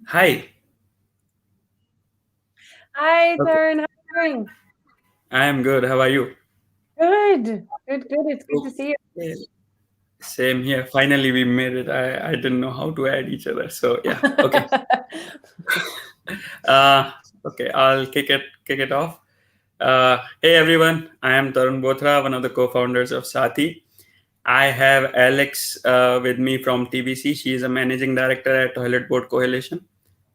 Hi. Hi, Okay. Tarun. How are you doing? I am good. How are you? Good. Good, good. It's good to see Okay. Same here. Finally, we made it. I didn't know how to add each other. So yeah. Okay. you. Uh, okay. I'll kick it off. Hey everyone. I am Tarun Bothra, one of the co-founders of Sati. I have Alex with me from TBC. She is a managing director at Toilet Board Coalition.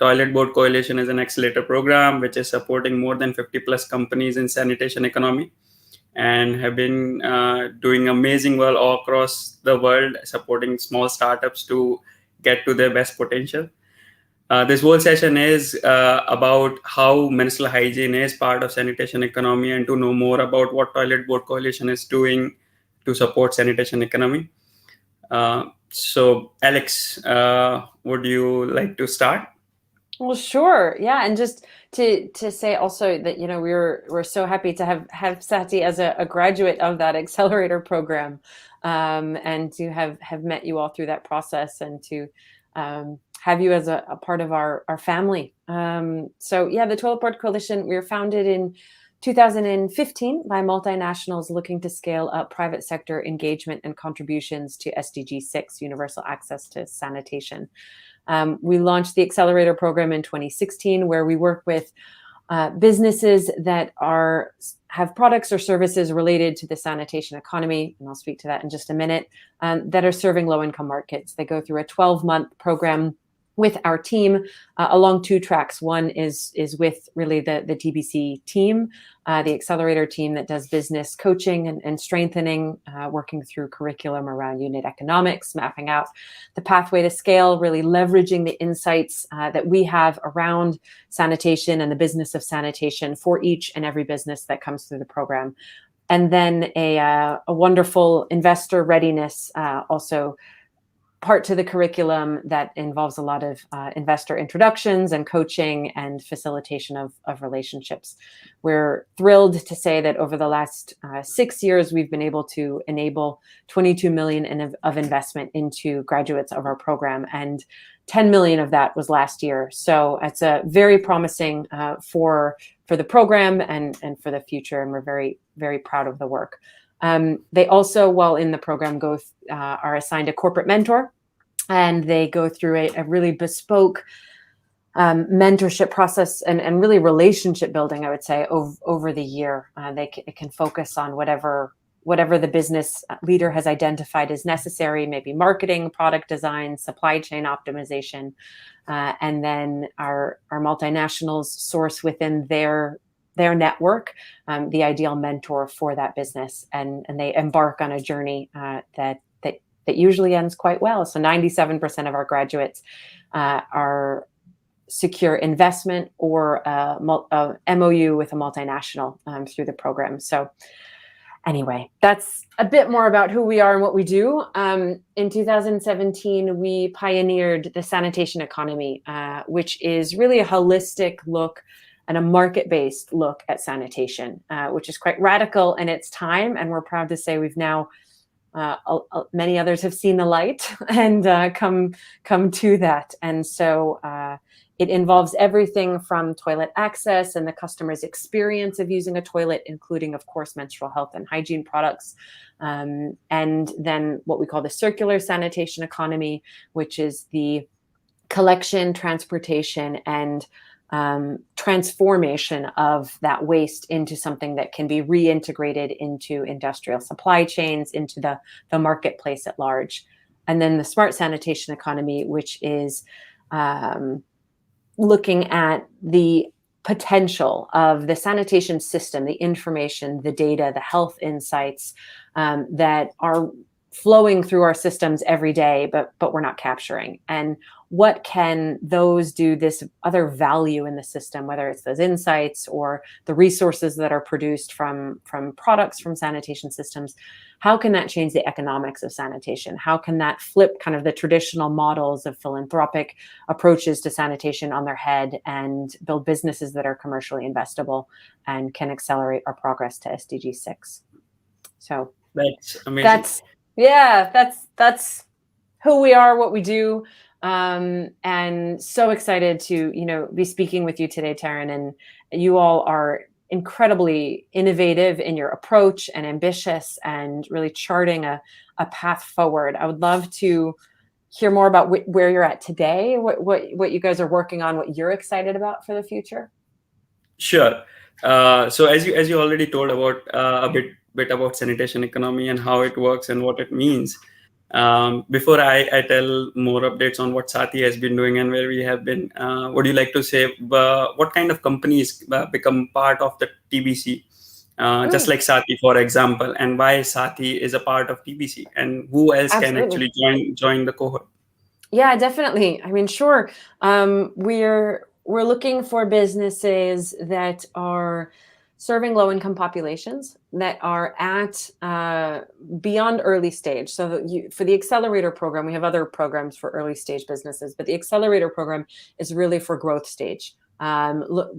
Toilet Board Coalition is an accelerator program which is supporting more than 50 plus companies in sanitation economy and have been doing amazing well all across the world, supporting small startups to get to their best potential. This whole session is about how menstrual hygiene is part of sanitation economy and to know more about what Toilet Board Coalition is doing to support sanitation economy. So, Alex, would you like to start? Well, sure. Yeah, and just to say also that we're so happy to have Sati as a graduate of that accelerator program, and to have met you all through that process, and to have you as a part of our family. So yeah, the Toilet Board Coalition, we were founded in 2015 by multinationals looking to scale up private sector engagement and contributions to SDG 6, universal access to sanitation. We launched the accelerator program in 2016, where we work with businesses that have products or services related to the sanitation economy, and I'll speak to that in just a minute, that are serving low-income markets. They go through a 12-month program with our team along two tracks. One is with really the TBC team, the accelerator team that does business coaching and strengthening, working through curriculum around unit economics, mapping out the pathway to scale, really leveraging the insights that we have around sanitation and the business of sanitation for each and every business that comes through the program. And then a wonderful investor readiness also part to the curriculum that involves a lot of investor introductions and coaching and facilitation of relationships. We're thrilled to say that over the last 6 years, we've been able to enable 22 million of investment into graduates of our program, and 10 million of that was last year. So it's a very promising for the program and for the future, and we're very, very proud of the work. They also, while in the program, are assigned a corporate mentor, and they go through a really bespoke mentorship process and really relationship building, I would say, over the year. It can focus on whatever the business leader has identified as necessary, maybe marketing, product design, supply chain optimization, and then our multinationals source within their network the ideal mentor for that business, and they embark on a journey that usually ends quite well. So 97% of our graduates are secure investment or a MOU with a multinational through the program. So anyway, that's a bit more about who we are and what we do. In 2017, we pioneered the sanitation economy, which is really a holistic look and a market-based look at sanitation, which is quite radical in its time. And we're proud to say we've now many others have seen the light and come to that. And so it involves everything from toilet access and the customer's experience of using a toilet, including, of course, menstrual health and hygiene products. And then what we call the circular sanitation economy, which is the collection, transportation, and transformation of that waste into something that can be reintegrated into industrial supply chains, into the marketplace at large. And then the smart sanitation economy, which is looking at the potential of the sanitation system, the information, the data, the health insights that are flowing through our systems every day, but we're not capturing. And what can those do this other value in the system, whether it's those insights or the resources that are produced from products from sanitation systems? How can that change the economics of sanitation? How can that flip kind of the traditional models of philanthropic approaches to sanitation on their head and build businesses that are commercially investable and can accelerate our progress to SDG 6? So That's amazing. that's who we are, what we do. And so excited to, be speaking with you today, Tarun. And you all are incredibly innovative in your approach and ambitious and really charting a path forward. I would love to hear more about where you're at today, what you guys are working on, what you're excited about for the future. Sure. So as you already told about a bit about sanitation economy and how it works and what it means. Before I tell more updates on what Sati has been doing and where we have been, would you like to say what kind of companies become part of the TBC, just like Sati, for example, and why Sati is a part of TBC, and who else can Absolutely. actually join the cohort? Yeah, definitely. I mean, sure. We're looking for businesses that are serving low-income populations that are at beyond early stage. So for the accelerator program, we have other programs for early stage businesses, but the accelerator program is really for growth stage.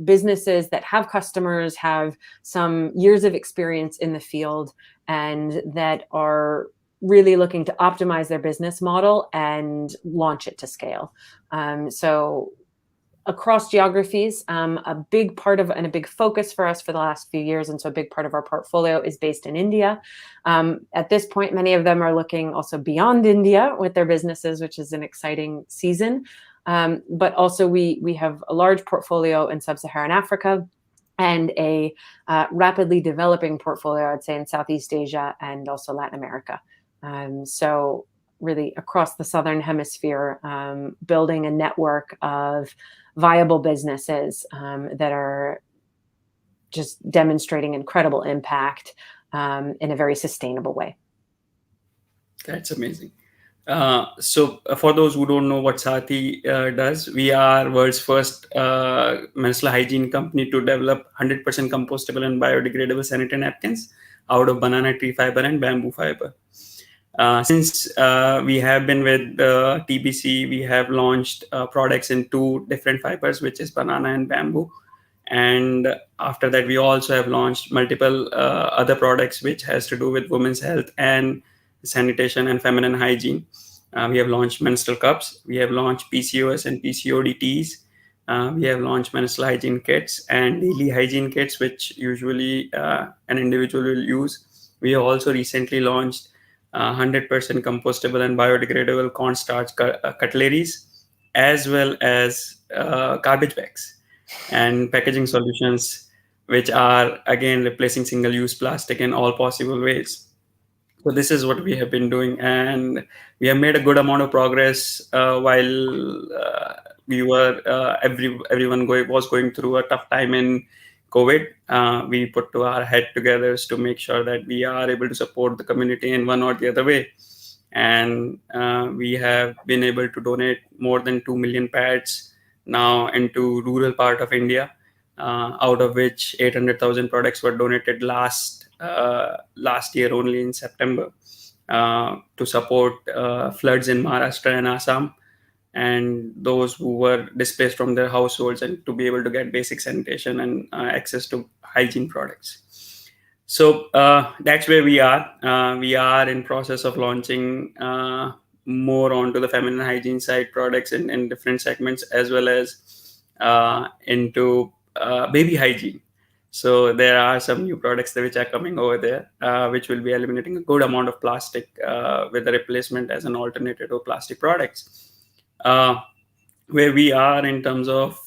Businesses that have customers, have some years of experience in the field, and that are really looking to optimize their business model and launch it to scale. So across geographies, a big part of and a big focus for us for the last few years, and so a big part of our portfolio is based in India. At this point, many of them are looking also beyond India with their businesses, which is an exciting season. But also we have a large portfolio in sub-Saharan Africa and a rapidly developing portfolio, I'd say, in Southeast Asia and also Latin America. So really across the Southern Hemisphere, building a network of viable businesses that are just demonstrating incredible impact in a very sustainable way. That's amazing. So for those who don't know what Saathi does, we are world's first menstrual hygiene company to develop 100% compostable and biodegradable sanitary napkins out of banana tree fiber and bamboo fiber. Since we have been with TBC, we have launched products in two different fibers, which is banana and bamboo. And after that, we also have launched multiple other products which has to do with women's health and sanitation and feminine hygiene. We have launched menstrual cups. We have launched PCOS and PCOD teas. We have launched menstrual hygiene kits and daily hygiene kits, which usually an individual will use. We have also recently launched 100% compostable and biodegradable cornstarch cutleries, as well as garbage bags and packaging solutions, which are again replacing single-use plastic in all possible ways. So this is what we have been doing, and we have made a good amount of progress while everyone was going through a tough time in COVID. We put to our head together to make sure that we are able to support the community in one or the other way, and we have been able to donate more than 2 million pads now into rural part of India, out of which 800,000 products were donated last year only in September to support floods in Maharashtra and Assam, and those who were displaced from their households, and to be able to get basic sanitation and access to hygiene products. So that's where we are. We are in process of launching more onto the feminine hygiene side products in different segments, as well as into baby hygiene. So there are some new products which are coming over there, which will be eliminating a good amount of plastic with the replacement as an alternative to plastic products. Where we are in terms of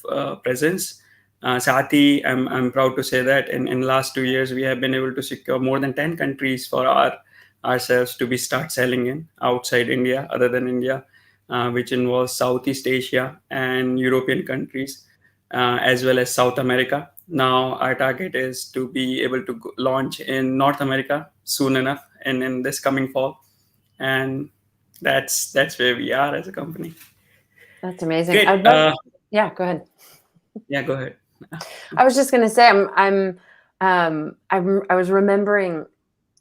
presence, Saathi, I'm proud to say that in last 2 years we have been able to secure more than 10 countries for ourselves to be start selling in outside India, other than India, which involves Southeast Asia and European countries, as well as South America. Now our target is to be able to launch in North America soon enough, and in this coming fall, and that's where we are as a company. That's amazing. Great. I'd love, yeah, go ahead. Yeah, go ahead. I was just going to say, I was remembering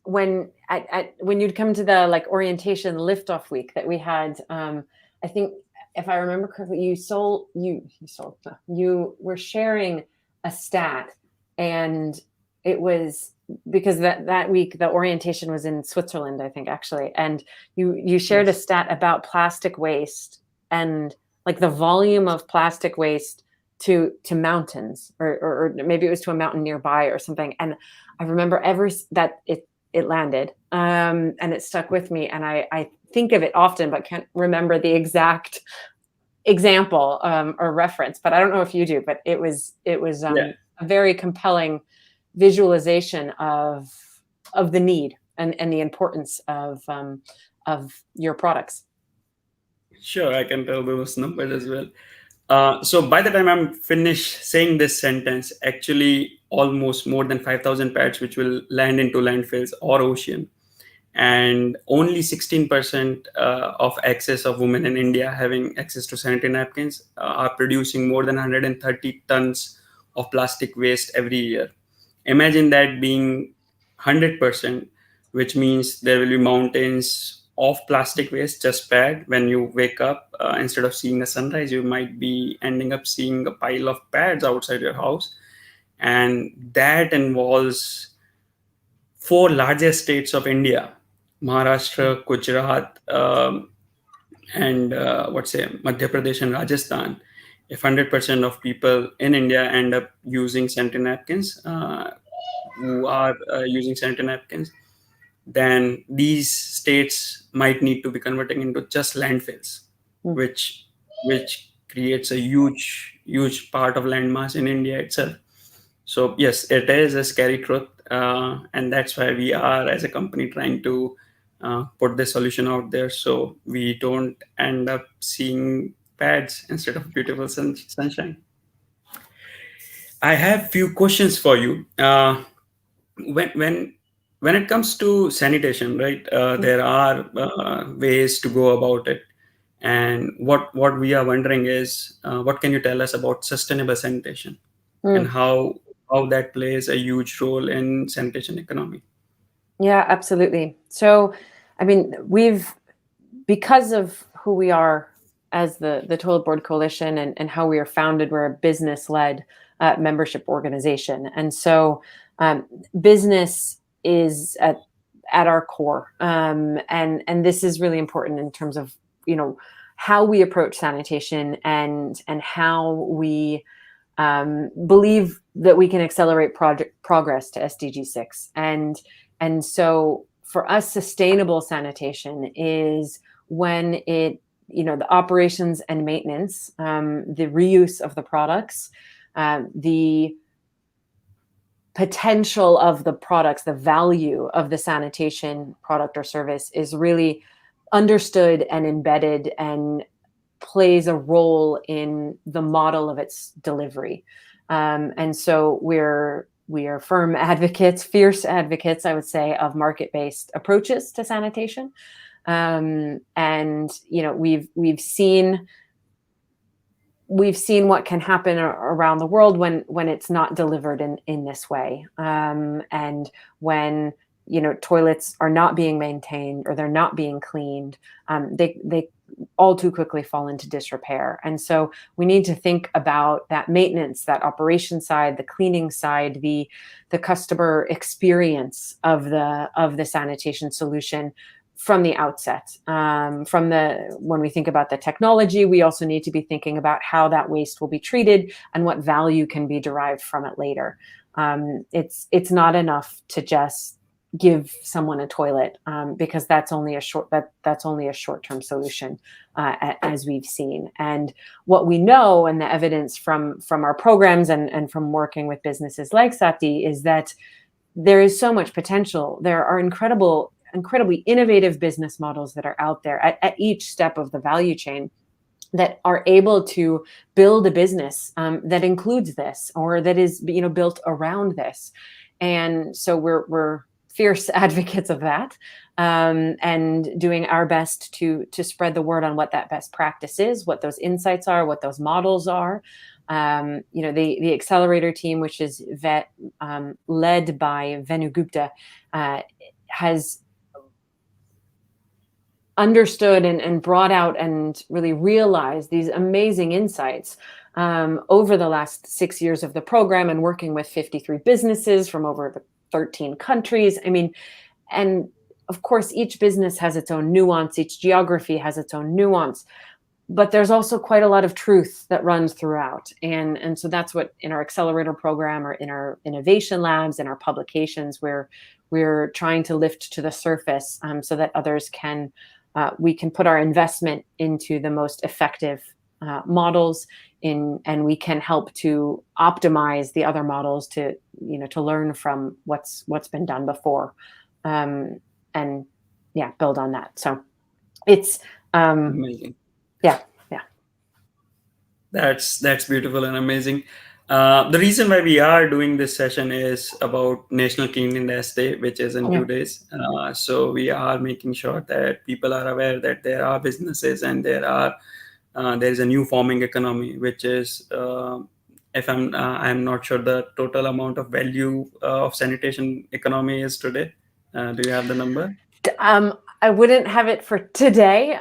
when you'd come to the orientation liftoff week that we had. I think if I remember correctly, you were sharing a stat, and it was because that week the orientation was in Switzerland, I think, actually, and you shared a stat about plastic waste and like the volume of plastic waste to mountains, or maybe it was to a mountain nearby or something. And I remember that it landed, and it stuck with me. And I think of it often, but can't remember the exact example, or reference. But I don't know if you do. But it was Yeah. a very compelling visualization of the need and the importance of your products. Sure, I can tell those numbers as well. So by the time I'm finished saying this sentence, actually almost more than 5,000 pads which will land into landfills or ocean, and only 16% of access of women in India having access to sanitary napkins are producing more than 130 tons of plastic waste every year. Imagine that being 100%, which means there will be mountains of plastic waste just pad. When you wake up, instead of seeing the sunrise, you might be ending up seeing a pile of pads outside your house. And that involves four largest states of India: Maharashtra, Gujarat, and what's say Madhya Pradesh and Rajasthan. If 100% of people in India end up using sanitary napkins, who are using sanitary napkins, then these states might need to be converting into just landfills, Mm. which creates a huge part of landmass in India itself. So yes, it is a scary truth, and that's why we are as a company trying to put this solution out there, so we don't end up seeing pads instead of beautiful sunshine. I have few questions for you. When when when it comes to sanitation, right? There are ways to go about it, and what we are wondering is, what can you tell us about sustainable sanitation and Mm. how that plays a huge role in sanitation economy? Yeah, absolutely. So, I mean, because of who we are as the Toilet Board Coalition, and how we are founded, we're a business led membership organization. And so, um, business is at our core. And this is really important in terms of, how we approach sanitation, and how we believe that we can accelerate progress to SDG 6. And so for us, sustainable sanitation is when the operations and maintenance, the reuse of the products, the potential of the products, the value of the sanitation product or service is really understood and embedded, and plays a role in the model of its delivery. And so we are firm advocates, fierce advocates, I would say, of market-based approaches to sanitation. And we've seen what can happen around the world when it's not delivered in this way, and when toilets are not being maintained, or they're not being cleaned. They all too quickly fall into disrepair. And so we need to think about that maintenance, that operation side, the cleaning side, the customer experience of the sanitation solution from the outset. When we think about the technology, we also need to be thinking about how that waste will be treated and what value can be derived from it later. It's not enough to just give someone a toilet, because that's only a short-term solution, as we've seen. And what we know, and the evidence from our programs, and from working with businesses like Sati, is that there is so much potential. There are incredibly innovative business models that are out there at each step of the value chain, that are able to build a business that includes this, or that is built around this. And so we're fierce advocates of that, and doing our best to spread the word on what that best practice is, what those insights are, what those models are. The accelerator team, which is led by Venu Gupta, has understood and brought out and really realized these amazing insights over the last 6 years of the program, and working with 53 businesses from over 13 countries. I mean, and of course, each business has its own nuance, each geography has its own nuance. but there's also quite a lot of truth that runs throughout. And so that's what in our accelerator program or in our innovation labs and our publications, where we're trying to lift to the surface so that others can, we can put our investment into the most effective models and we can help to optimize the other models to, to learn from what's been done before, and yeah, build on that. So it's, Amazing. yeah. That's beautiful and amazing. The reason why we are doing this session is about National Cleanliness Day, which is in Yeah. 2 days. So we are making sure that people are aware that there are businesses and there is a new forming economy, which is, if I'm not sure the total amount of value of sanitation economy is today. Do you have the number? I wouldn't have it for today.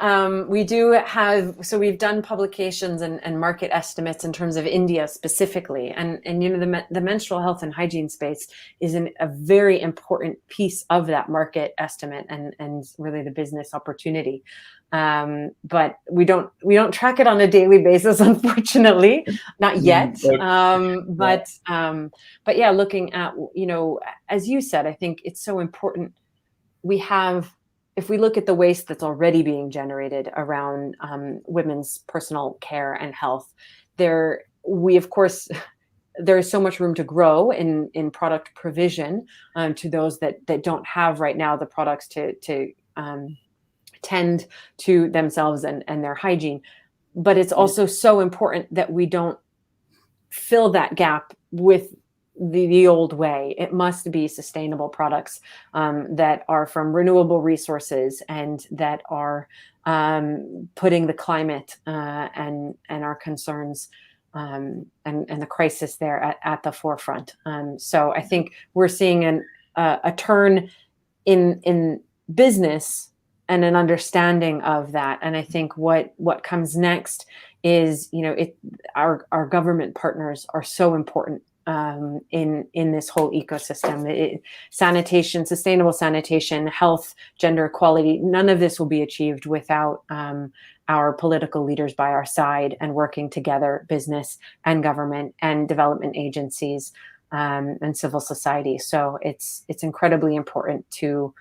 We do have, so we've done publications and market estimates in terms of India specifically. And the menstrual health and hygiene space is a very important piece of that market estimate and really the business opportunity. But we don't track it on a daily basis, unfortunately, not yet. But yeah, looking at, as you said, I think it's so important. If we look at the waste that's already being generated around women's personal care and health, there is so much room to grow in product provision to those that don't have right now the products to tend to themselves and their hygiene. But it's also so important that we don't fill that gap with the old way. It must be sustainable products that are from renewable resources and that are putting the climate and our concerns and the crisis there at the forefront. So I think we're seeing a turn in business and an understanding of that. And I think what comes next is, our government partners are so important in this whole ecosystem. Sanitation, sustainable sanitation, health, gender equality, none of this will be achieved without our political leaders by our side and working together, business and government and development agencies and civil society. So it's incredibly important to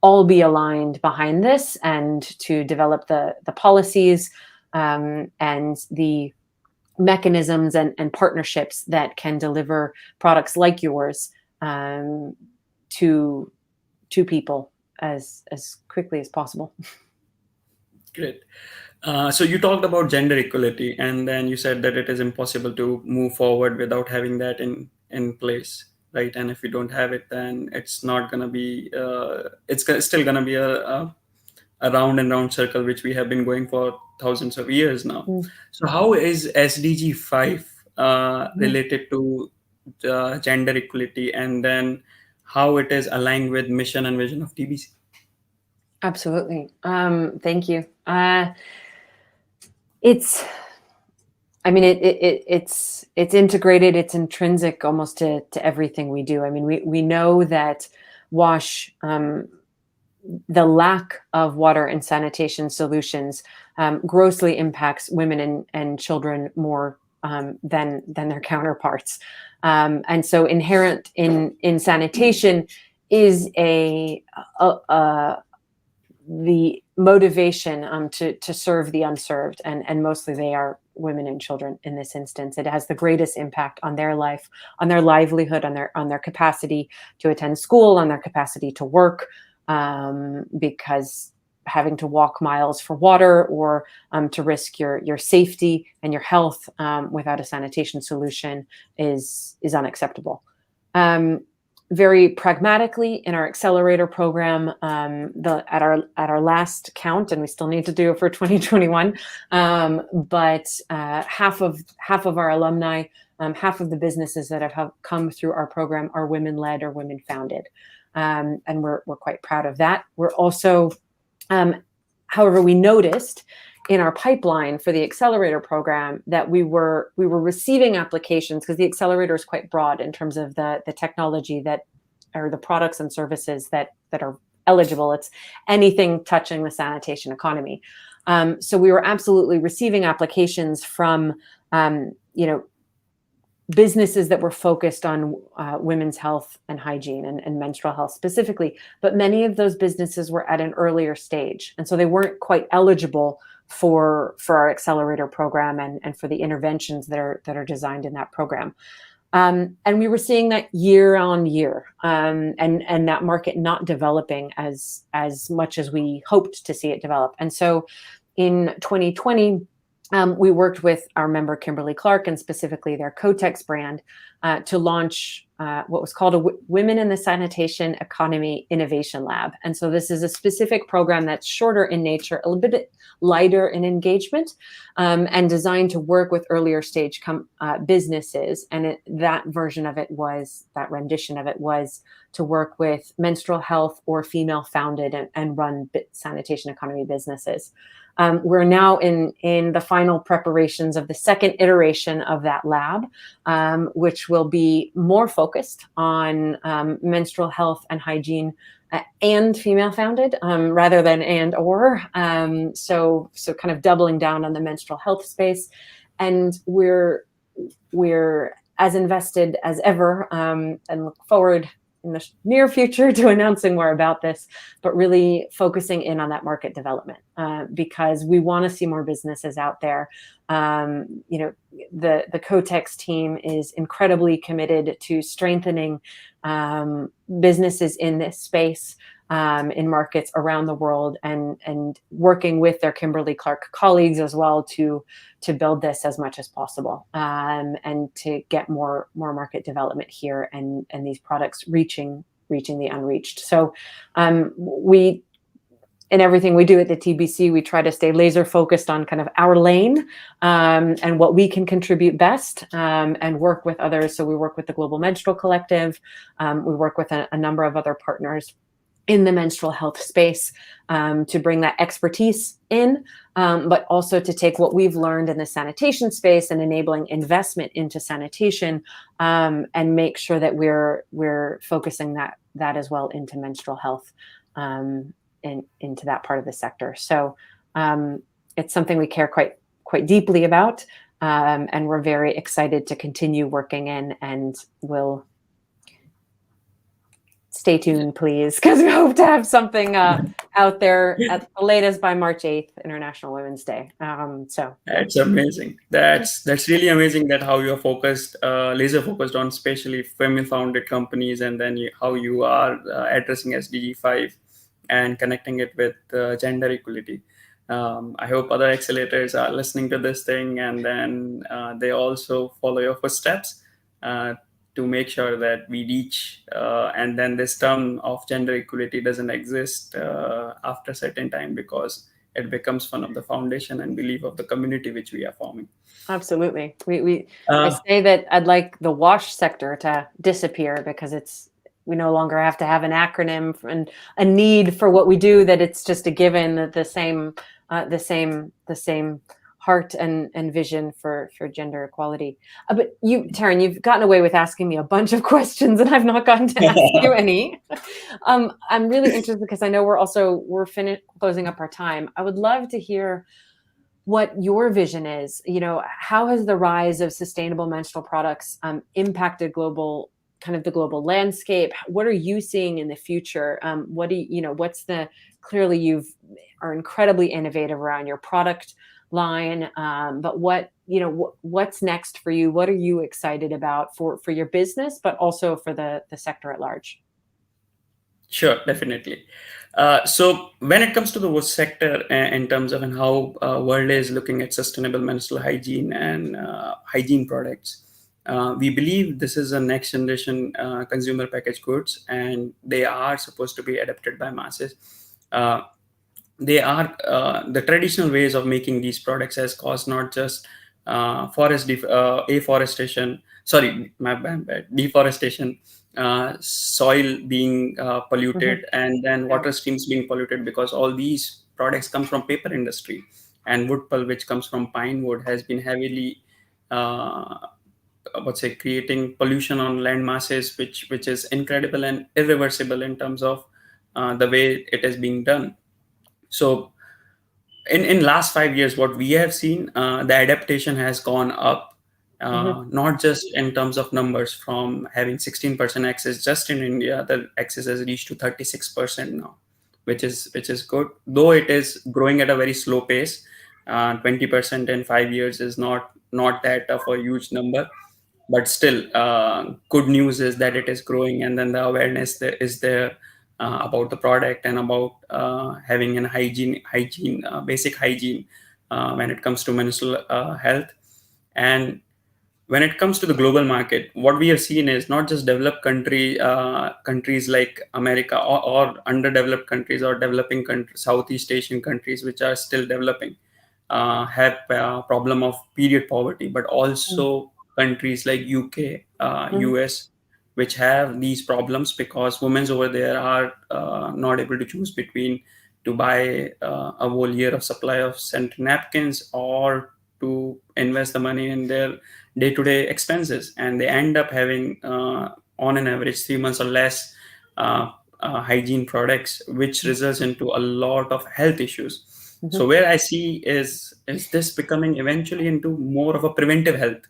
all be aligned behind this and to develop the policies and the mechanisms and partnerships that can deliver products like yours to people as quickly as possible. Great. So you talked about gender equality, and then you said that it is impossible to move forward without having that in place, right? And if we don't have it, then it's not going to be. Still going to be a round and round circle, which we have been going for thousands of years now. So how is SDG 5 related to gender equality, and then how it is aligned with mission and vision of TBC? Absolutely. Thank you. It's integrated, it's intrinsic almost to everything we do. I mean, we know that WASH, the lack of water and sanitation solutions grossly impacts women and children more than their counterparts. And so inherent in sanitation is the motivation to serve the unserved, and mostly they are women and children in this instance. It has the greatest impact on their life, on their livelihood, on their capacity to attend school, on their capacity to work, because having to walk miles for water or to risk your safety and your health without a sanitation solution is unacceptable. Very pragmatically, in our accelerator program, at our last count, and we still need to do it for 2021, but half of our alumni, half of the businesses that have come through our program are women-led or women-founded, and we're quite proud of that. We're also, however, we noticed in our pipeline for the accelerator program that we were receiving applications, because the accelerator is quite broad in terms of the technology that, or the products and services that are eligible. It's anything touching the sanitation economy. So we were absolutely receiving applications from, businesses that were focused on women's health and hygiene and menstrual health specifically. But many of those businesses were at an earlier stage, and so they weren't quite eligible for our accelerator program and for the interventions that are designed in that program. And we were seeing that year on year, and that market not developing as much as we hoped to see it develop. And so in 2020, we worked with our member Kimberly-Clark and specifically their Kotex brand to launch what was called a Women in the Sanitation Economy Innovation Lab. And so this is a specific program that's shorter in nature, a little bit lighter in engagement, and designed to work with earlier stage businesses. And that rendition of it was to work with menstrual health or female founded and run sanitation economy businesses. We're now in the final preparations of the second iteration of that lab, which will be more focused on menstrual health and hygiene and female founded rather than and or. So kind of doubling down on the menstrual health space. And we're as invested as ever, and look forward in the near future to announcing more about this, but really focusing in on that market development because we want to see more businesses out there. The Kotex team is incredibly committed to strengthening businesses in this space in markets around the world, and working with their Kimberly-Clark colleagues as well to build this as much as possible, and to get more market development here and these products reaching the unreached. So we, in everything we do at the TBC, we try to stay laser focused on kind of our lane and what we can contribute best, and work with others. So we work with the Global Menstrual Collective. We work with a number of other partners in the menstrual health space to bring that expertise in, but also to take what we've learned in the sanitation space and enabling investment into sanitation, and make sure that we're focusing that as well into menstrual health, and into that part of the sector. So it's something we care quite deeply about, and we're very excited to continue working in, and we'll stay tuned, please, because we hope to have something out there at the latest by March 8th, International Women's Day. So That's amazing. That's really amazing that how you're focused, laser focused on especially female-founded companies, and then how you are addressing SDG 5 and connecting it with gender equality. I hope other accelerators are listening to this thing, and then they also follow your footsteps to make sure that we reach, and then this term of gender equality doesn't exist after a certain time, because it becomes one of the foundation and belief of the community which we are forming. Absolutely. I say that I'd like the WASH sector to disappear, because we no longer have to have an acronym and a need for what we do, that it's just a given that the same heart and vision for gender equality. But you, Tarun, you've gotten away with asking me a bunch of questions, and I've not gotten to ask you any. I'm really interested, because I know we're closing up our time. I would love to hear what your vision is. How has the rise of sustainable menstrual products impacted the global landscape? What are you seeing in the future? Clearly you are incredibly innovative around your product line, but what's next for you? What are you excited about for your business, but also for the sector at large? Sure, definitely. So when it comes to the sector, in terms of how world is looking at sustainable menstrual hygiene and hygiene products, we believe this is a next generation consumer packaged goods, and they are supposed to be adopted by masses. They are the traditional ways of making these products has caused not just afforestation, sorry, my bad, deforestation, soil being polluted, and then water streams being polluted, because all these products come from paper industry, and wood pulp, which comes from pine wood, has been heavily creating pollution on land masses, which is incredible and irreversible in terms of the way it is being done. So in last 5 years, what we have seen, the adaptation has gone up, Mm-hmm. not just in terms of numbers. From having 16% access just in India, the access has reached to 36% now, which is good, though it is growing at a very slow pace. 20% in 5 years is not that of a huge number, but still, good news is that it is growing, and then the awareness there is there about the product, and about having an hygiene, basic hygiene, when it comes to menstrual health. And when it comes to the global market, what we have seen is not just developed countries like America, or underdeveloped countries, or developing countries, Southeast Asian countries, which are still developing, have a problem of period poverty, but also countries like UK, Mm-hmm. US, which have these problems because women over there are not able to choose between to buy a whole year of supply of sanitary napkins, or to invest the money in their day-to-day expenses, and they end up having, on an average, 3 months or less uh, hygiene products, which results into a lot of health issues. Mm-hmm. So where I see is this becoming eventually into more of a preventive health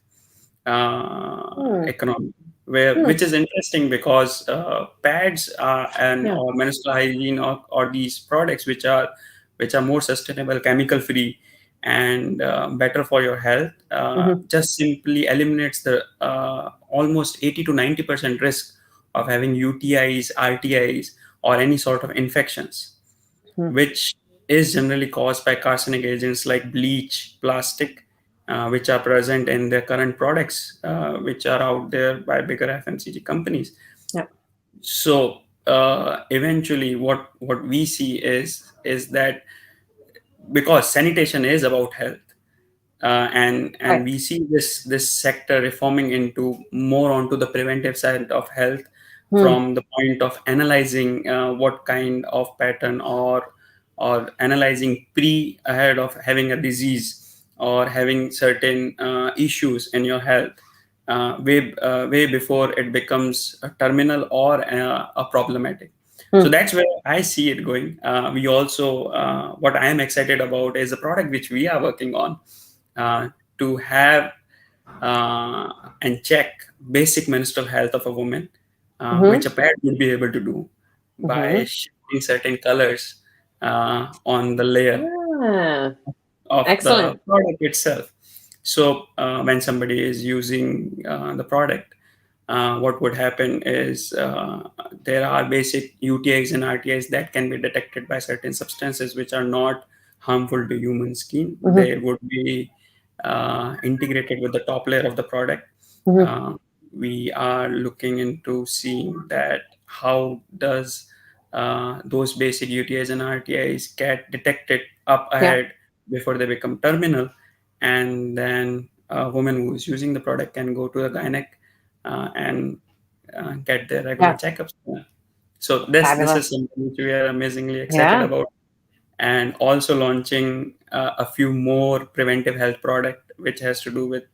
economy, where Mm-hmm. which is interesting because pads, and Yeah. or menstrual hygiene, or these products which are more sustainable, chemical free, and better for your health, Mm-hmm. just simply eliminates the almost 80 to 90% risk of having UTIs, RTIs, or any sort of infections, which is generally caused by carcinogen agents like bleach, plastic, which are present in the current products, which are out there by bigger FMCG companies. Yeah. So eventually, what we see is that, because sanitation is about health, and Right. we see this sector reforming into more onto the preventive side of health, Mm-hmm. from the point of analyzing what kind of pattern, or analyzing pre ahead of having a disease, or having certain issues in your health, way before it becomes a terminal, or a problematic. So that's where I see it going. We also, what I am excited about is a product which we are working on, uh, to have uh, and check basic menstrual health of a woman, which Mm-hmm. a pad would be able to do by Mm-hmm. shifting certain colors on the layer Yeah. of the Excellent. product itself. So when somebody is using the product, what would happen is, there are basic UTIs and RTIs that can be detected by certain substances which are not harmful to human skin. Mm-hmm. They would be integrated with the top layer of the product. Mm-hmm. Uh, we are looking into seeing that how does those basic UTIs and RTIs get detected up Yeah. ahead before they become terminal, and then a woman who is using the product can go to a gynec and get their regular Yeah. checkups. So this is Fabulous. something which we are amazingly excited Yeah. about, and also launching a few more preventive health product which has to do with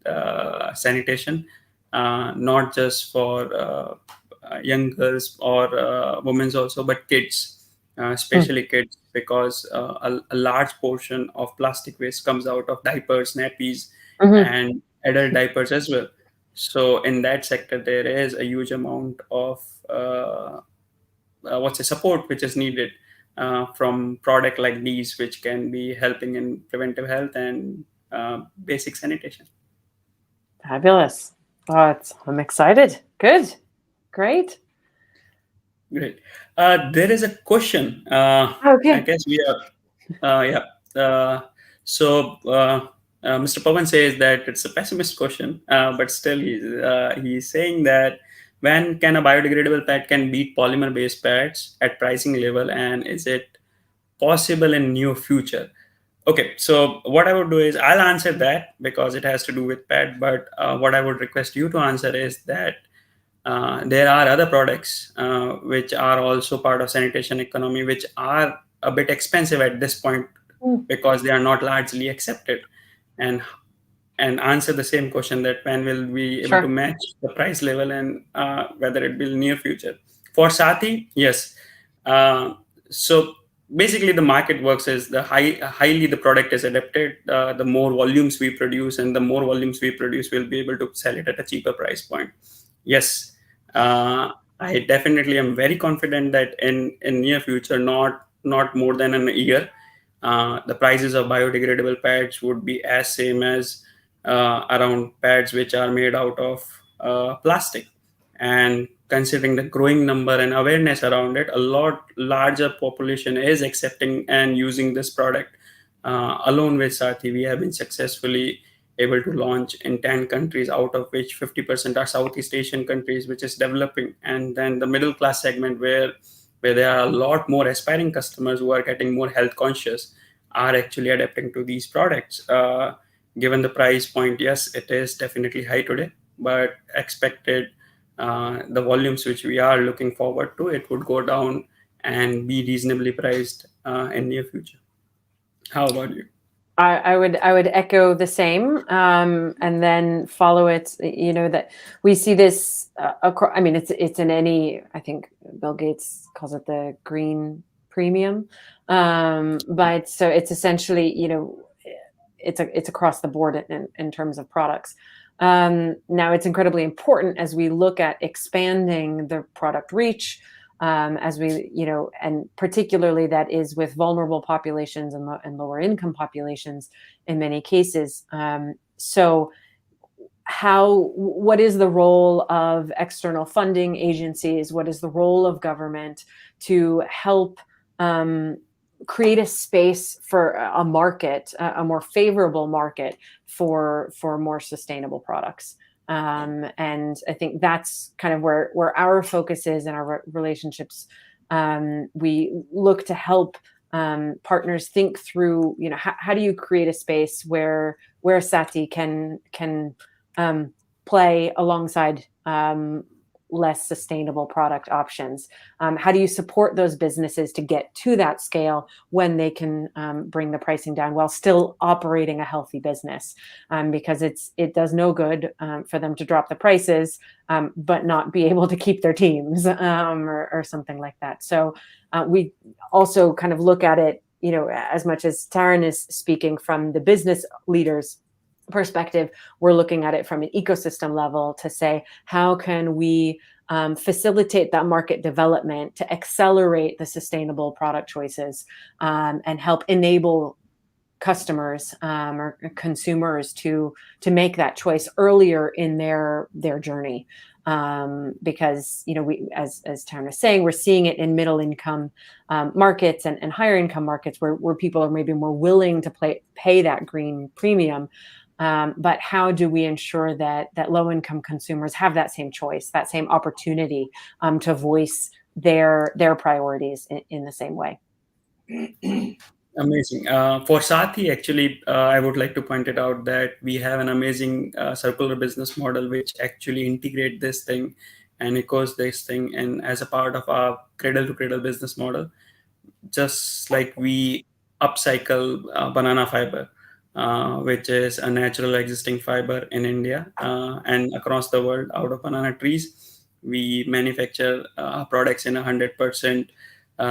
sanitation, not just for young girls or women also, but kids, especially kids, because a large portion of plastic waste comes out of diapers, nappies, Mm-hmm. and adult diapers as well. So in that sector, there is a huge amount of what's a support which is needed from product like these, which can be helping in preventive health and basic sanitation. Fabulous. Oh, I'm excited. Good. Great. Great. There is a question. I Okay. guess we are. Yeah. So Mr. Pawan says that it's a pessimist question, but still he's saying that, when can a biodegradable pad can beat polymer-based pads at pricing level, and is it possible in near future? Okay, so what I would do is, I'll answer that because it has to do with pet. But what I would request you to answer is that there are other products which are also part of sanitation economy, which are a bit expensive at this point Mm. because they are not largely accepted. And answer the same question, that when will we able to Sure. match the price level, and whether it will near future. For Sati, yes. So basically the market works is highly the product is adapted, the more volumes we produce, and the more volumes we produce, we'll be able to sell it at a cheaper price point. Yes, I definitely am very confident that in near future, not more than an year, the prices of biodegradable pads would be as same as around pads which are made out of plastic. And considering the growing number and awareness around it, a lot larger population is accepting and using this product. Alone with Saathi, we have been successfully able to launch in 10 countries, out of which 50% are Southeast Asian countries, which is developing. And then the middle class segment, where there are a lot more aspiring customers who are getting more health conscious, are actually adapting to these products. Given the price point, yes, it is definitely high today, but expected the volumes which we are looking forward to, it would go down and be reasonably priced in near future. How about you? I would echo the same, and then follow it. You know that we see this across. I mean, it's in any. I think Bill Gates calls it the green premium, but so it's essentially, it's across the board in terms of products. Now it's incredibly important as we look at expanding the product reach, as we, and particularly that is with vulnerable populations and lower income populations in many cases. So what is the role of external funding agencies? What is the role of government to help create a space for a market, a more favorable market for more sustainable products? And I think that's kind of where our focus is in our relationships. We look to help partners think through, how do you create a space where Sati can play alongside less sustainable product options? How do you support those businesses to get to that scale when they can bring the pricing down while still operating a healthy business? Because it does no good for them to drop the prices, but not be able to keep their teams, or something like that. So we also kind of look at it, as much as Tarun is speaking from the business leaders perspective, we're looking at it from an ecosystem level to say, how can we facilitate that market development to accelerate the sustainable product choices, and help enable customers, or consumers to make that choice earlier in their journey. Because we, as Tarun was saying, we're seeing it in middle income markets and higher income markets where people are maybe more willing to pay that green premium. But how do we ensure that low income consumers have that same choice, that same opportunity to voice their priorities in the same way? Amazing. For Saathi, actually, I would like to point it out that we have an amazing circular business model which actually integrate this thing and echoes this thing and as a part of our cradle to cradle business model. Just like we upcycle banana fiber, which is a natural existing fiber in India and across the world out of banana trees. We manufacture products in 100%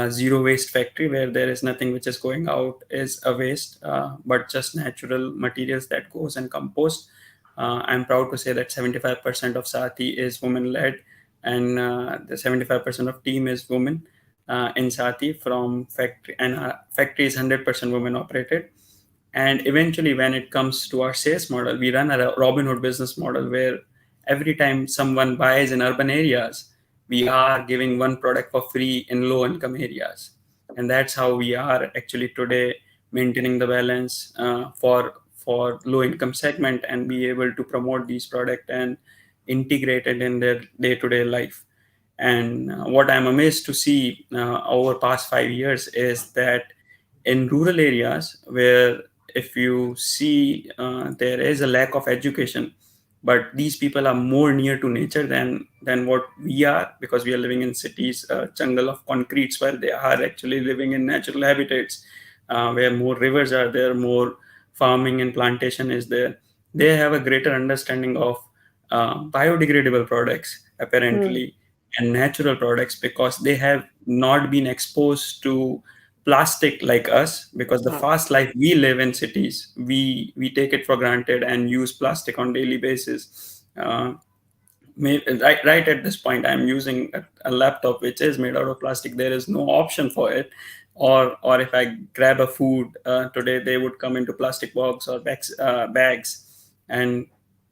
zero waste factory where there is nothing which is going out is a waste, but just natural materials that goes and compost. I'm proud to say that 75% of Saathi is women led, and the 75% of team is women in Saathi from factory, and factory is 100% women operated. And eventually, when it comes to our sales model, we run a Robin Hood business model where every time someone buys in urban areas, we are giving one product for free in low income areas. And that's how we are actually today maintaining the balance for low income segment and be able to promote these product and integrate it in their day-to-day life. And what I'm amazed to see over past 5 years is that in rural areas where if you see there is a lack of education, but these people are more near to nature than what we are, because we are living in cities, jungle of concretes, while they are actually living in natural habitats where more rivers are there, more farming and plantation is there. They have a greater understanding of biodegradable products apparently. and natural products, because they have not been exposed to plastic like us, because the Oh. fast life we live in cities, we take it for granted and use plastic on daily basis. Right at this point, I'm using a laptop which is made out of plastic. There is no option for it. Or if I grab a food today, they would come into plastic box or bags. And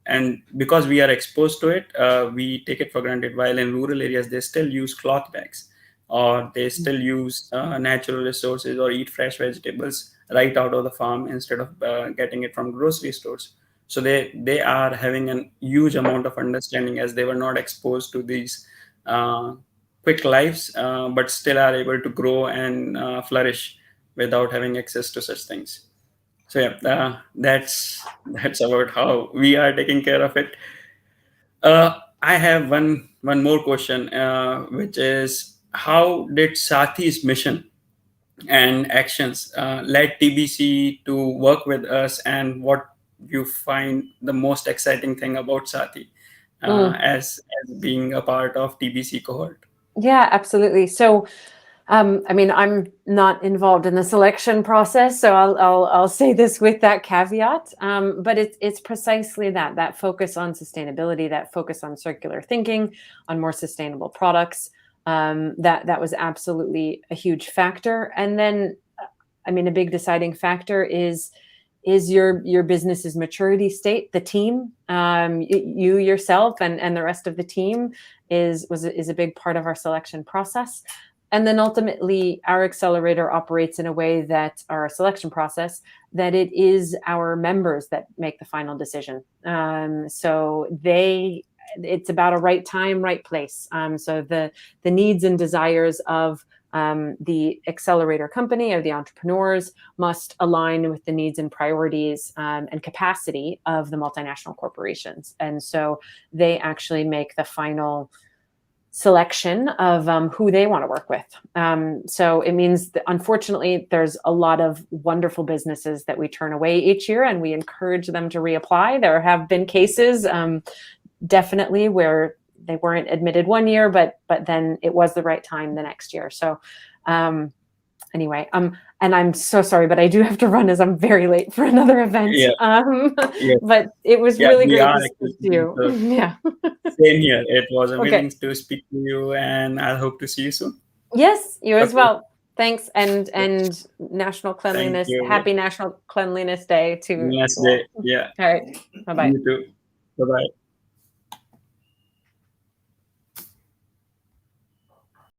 and because we are exposed to it, we take it for granted. While in rural areas, they still use cloth bags, or they still use natural resources, or eat fresh vegetables right out of the farm instead of getting it from grocery stores. So they are having a huge amount of understanding, as they were not exposed to these uh, quick lives, but still are able to grow and flourish without having access to such things. So yeah, that's about how we are taking care of it. I have one more question, which is, how did Sathi's mission and actions led TBC to work with us, and what you find the most exciting thing about Sati Mm. as being a part of TBC cohort? Yeah, absolutely. So, I mean, I'm not involved in the selection process, so I'll say this with that caveat. But it's precisely that focus on sustainability, that focus on circular thinking, on more sustainable products. That was absolutely a huge factor. And then, I mean, a big deciding factor is your business's maturity state. The team, you yourself, and the rest of the team is a big part of our selection process. And then ultimately, our accelerator operates in a way that our selection process, that it is our members that make the final decision. So it's about a right time, right place. So the needs and desires of the accelerator company or the entrepreneurs must align with the needs and priorities and capacity of the multinational corporations. And so they actually make the final selection of who they want to work with. So it means that, unfortunately, there's a lot of wonderful businesses that we turn away each year, and we encourage them to reapply. There have been cases, definitely, where they weren't admitted one year, but then it was the right time the next year. So anyway, and I'm so sorry, but I do have to run, as I'm very late for another event. Yeah, yeah, But it was yeah. really We great are to speak to actually. you. So Yeah. same here. It was Okay. amazing to speak to you, and I hope to see you soon. Yes, you as Okay. well. Thanks, and National Thank Cleanliness, you. Happy National Cleanliness Day to Nice you day. all. Yeah. All right. Bye bye. You too. Bye bye.